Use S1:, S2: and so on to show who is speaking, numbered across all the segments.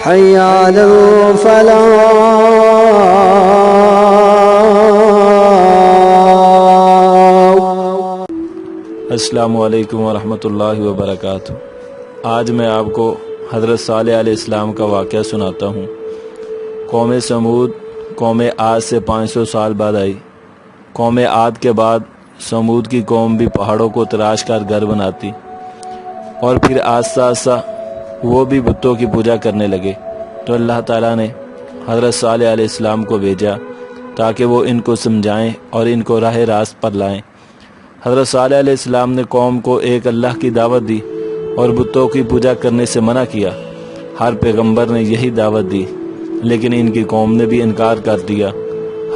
S1: حي على الفلاح۔
S2: السلام علیکم ورحمۃ اللہ وبرکاتہ۔ آج میں آپ کو حضرت صالح علیہ السلام کا واقعہ سناتا ہوں۔ قوم سمود قوم عاد سے 500 سال بعد آئی۔ قوم عاد کے بعد سمود کی قوم بھی پہاڑوں کو تراش کر گھر بناتی، اور پھر آہستہ آہستہ وہ بھی بتوں کی پوجا کرنے لگے۔ تو اللہ تعالیٰ نے حضرت صالح علیہ السلام کو بھیجا تاکہ وہ ان کو سمجھائیں اور ان کو راہ راست پر لائیں۔ حضرت صالح علیہ السلام نے قوم کو ایک اللہ کی دعوت دی اور بتوں کی پوجا کرنے سے منع کیا۔ ہر پیغمبر نے یہی دعوت دی، لیکن ان کی قوم نے بھی انکار کر دیا۔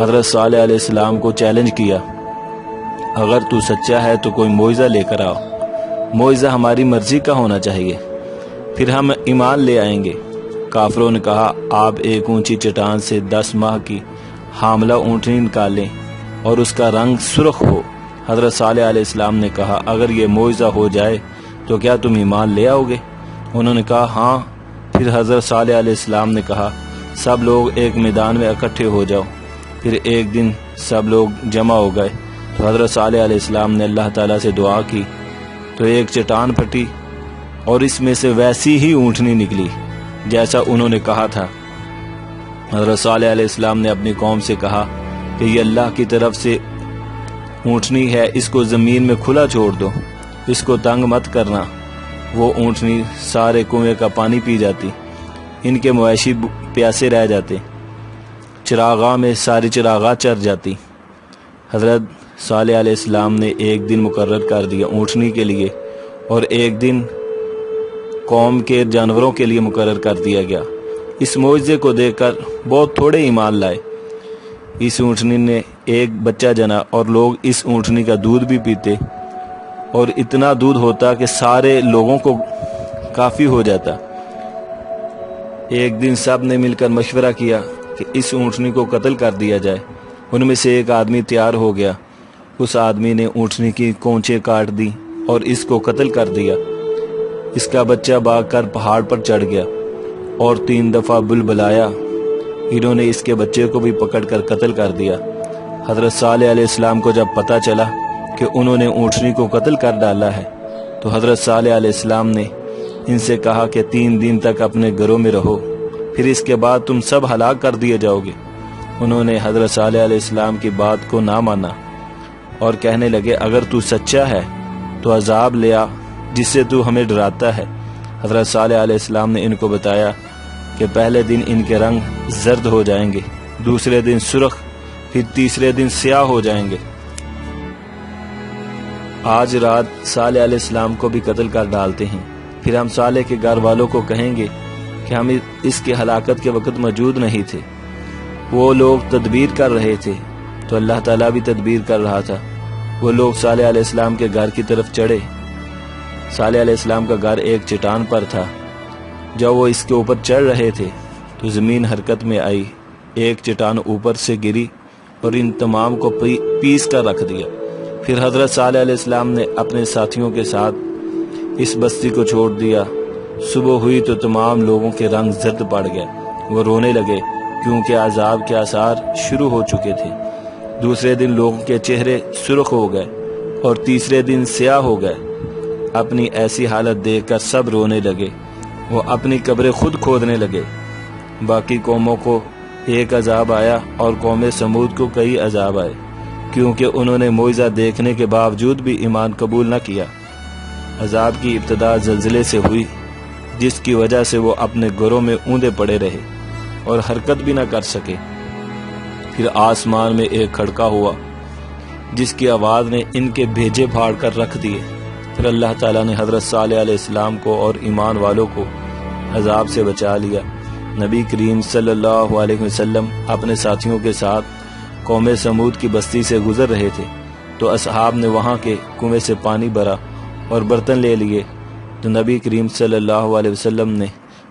S2: حضرت صالح علیہ السلام کو چیلنج کیا، اگر تو سچا ہے تو کوئی معجزہ لے کر آؤ، معجزہ ہماری مرضی کا ہونا چاہیے، پھر ہم ایمان لے آئیں گے۔ کافروں نے کہا، آپ ایک اونچی چٹان سے 10 ماہ کی حاملہ اونٹنی نکالیں اور اس کا رنگ سرخ ہو۔ حضرت صالح علیہ السلام نے کہا، اگر یہ معجزہ ہو جائے تو کیا تم ایمان لے آؤ گے؟ انہوں نے کہا ہاں۔ پھر حضرت صالح علیہ السلام نے کہا، سب لوگ ایک میدان میں اکٹھے ہو جاؤ۔ پھر ایک دن سب لوگ جمع ہو گئے تو حضرت صالح علیہ السلام نے اللہ تعالیٰ سے دعا کی تو ایک چٹان پھٹی اور اس میں سے ویسی ہی اونٹنی نکلی جیسا انہوں نے کہا تھا۔ حضرت صالح علیہ السلام نے اپنی قوم سے کہا کہ یہ اللہ کی طرف سے اونٹنی ہے، اس کو زمین میں کھلا چھوڑ دو، اس کو تنگ مت کرنا۔ وہ اونٹنی سارے کنویں کا پانی پی جاتی، ان کے مویشی پیاسے رہ جاتے، چراغاں میں ساری چراغاں چر جاتی۔ حضرت صالح علیہ السلام نے ایک دن مقرر کر دیا اونٹنی کے لیے، اور ایک دن قوم کے جانوروں کے لیے مقرر کر دیا گیا۔ اس معجزے کو دیکھ کر بہت تھوڑے ایمان لائے۔ اس اونٹنی نے ایک بچہ جنا اور لوگ اس اونٹنی کا دودھ بھی پیتے، اور اتنا دودھ ہوتا کہ سارے لوگوں کو کافی ہو جاتا۔ ایک دن سب نے مل کر مشورہ کیا کہ اس اونٹنی کو قتل کر دیا جائے۔ ان میں سے ایک آدمی تیار ہو گیا۔ اس آدمی نے اونٹنی کی کونچیں کاٹ دی اور اس کو قتل کر دیا۔ اس کا بچہ بھاگ کر پہاڑ پر چڑھ گیا اور 3 دفعہ بلبلایا۔ انہوں نے اس کے بچے کو بھی پکڑ کر قتل کر دیا۔ حضرت صالح علیہ السلام کو جب پتہ چلا کہ انہوں نے اونٹنی کو قتل کر ڈالا ہے تو حضرت صالح علیہ السلام نے ان سے کہا کہ 3 دن تک اپنے گھروں میں رہو، پھر اس کے بعد تم سب ہلاک کر دیے جاؤ گے۔ انہوں نے حضرت صالح علیہ السلام کی بات کو نہ مانا اور کہنے لگے، اگر تو سچا ہے تو عذاب لے آ جس سے تو ہمیں ڈراتا ہے۔ حضرت صالح علیہ السلام نے ان کو بتایا کہ پہلے دن ان کے رنگ زرد ہو جائیں گے، دوسرے دن سرخ، پھر تیسرے دن سیاہ ہو جائیں گے۔ آج رات صالح علیہ السلام کو بھی قتل کر ڈالتے ہیں، پھر ہم صالح کے گھر والوں کو کہیں گے کہ ہم اس کے ہلاکت کے وقت موجود نہیں تھے، وہ لوگ تدبیر کر رہے تھے، تو اللہ تعالیٰ بھی تدبیر کر رہا تھا۔ وہ لوگ صالح علیہ السلام کے گھر کی طرف چڑھے۔ صالح علیہ السلام کا گھر ایک چٹان پر تھا۔ جب وہ اس کے اوپر چڑھ رہے تھے تو زمین حرکت میں آئی، ایک چٹان اوپر سے گری اور ان تمام کو پیس کر رکھ دیا۔ پھر حضرت صالح علیہ السلام نے اپنے ساتھیوں کے ساتھ اس بستی کو چھوڑ دیا۔ صبح ہوئی تو تمام لوگوں کے رنگ زرد پڑ گئے، وہ رونے لگے کیونکہ عذاب کے آثار شروع ہو چکے تھے۔ دوسرے دن لوگوں کے چہرے سرخ ہو گئے اور تیسرے دن سیاہ ہو گئے۔ اپنی ایسی حالت دیکھ کر سب رونے لگے، وہ اپنی قبریں خود کھودنے لگے۔ باقی قوموں کو ایک عذاب آیا اور قوم سمود کو کئی عذاب آئے، کیونکہ انہوں نے معجزہ دیکھنے کے باوجود بھی ایمان قبول نہ کیا۔ عذاب کی ابتدا زلزلے سے ہوئی، جس کی وجہ سے وہ اپنے گھروں میں اوندے پڑے رہے اور حرکت بھی نہ کر سکے۔ پھر آسمان میں ایک کھڑکا ہوا جس کی آواز نے ان کے بھیجے پھاڑ کر رکھ دیے۔ پھر اللہ تعالیٰ نے حضرت صالح علیہ السلام کو اور ایمان والوں کو عذاب سے بچا لیا۔ نبی کریم صلی اللہ علیہ وسلم اپنے ساتھیوں کے ساتھ قوم سمود کی بستی سے گزر رہے تھے تو اصحاب نے وہاں کے کنویں سے پانی بھرا اور برتن لے لیے، تو نبی کریم صلی اللہ علیہ وسلم نے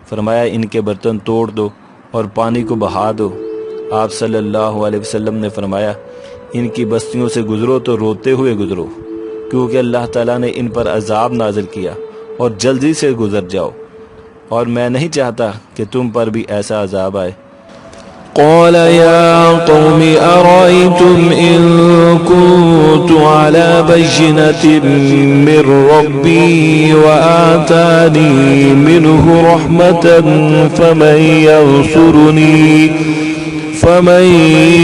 S2: فرمایا ان کے برتن توڑ دو اور پانی کو بہا دو۔ آپ صلی اللہ علیہ وسلم نے فرمایا ان کی بستیوں سے گزرو تو روتے ہوئے گزرو، کیونکہ اللہ تعالیٰ نے ان پر عذاب نازل کیا، اور جلدی سے گزر جاؤ۔ اور میں نہیں چاہتا کہ تم پر بھی ایسا عذاب آئے۔
S3: قال يا قوم أرأيتم إن كنت على بينة من ربي وآتاني منه رحمة فمن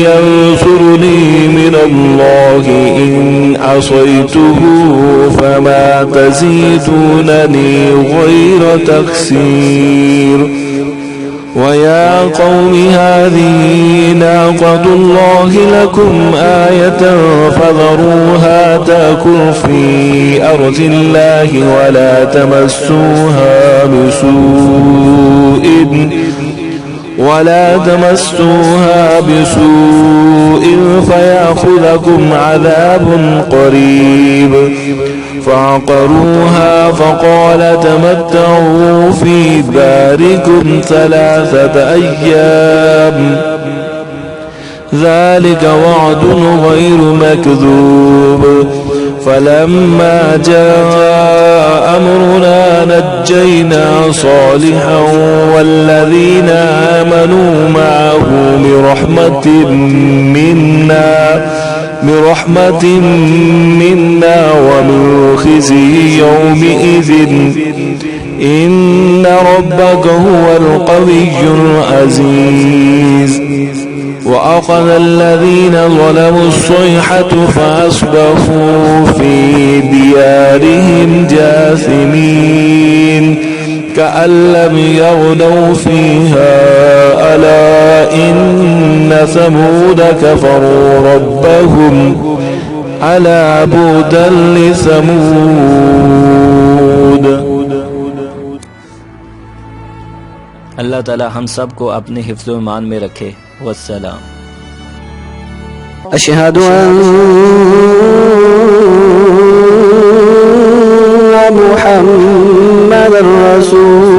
S3: ينصرني من الله إن عصيته فما تزيدونني غير تخسير ويا قوم هذه ناقة الله لكم آية فذروها تأكل في أرض الله ولا تمسوها بسوء فيأخذكم عذاب قريب فعقروها فقال تمتعوا في داركم 3 أيام ذلك وعد غير مكذوب فلما جاء أمرنا نجينا صالحا والذين آمنوا معه برحمة منا ومن خزي يومئذ إن ربك هو القوي العزيز وأخذ الذين ظلموا الصيحة فأصبحوا في ديارهم جاثمين كأن لم يغنوا فيها ألا إن ثمود كفروا ربهم ألا بعدا لثمود۔
S2: اللہ تعالی ہم سب کو اپنے حفظ و ایمان میں رکھے۔ والسلام۔
S1: أشهد أن محمد رسول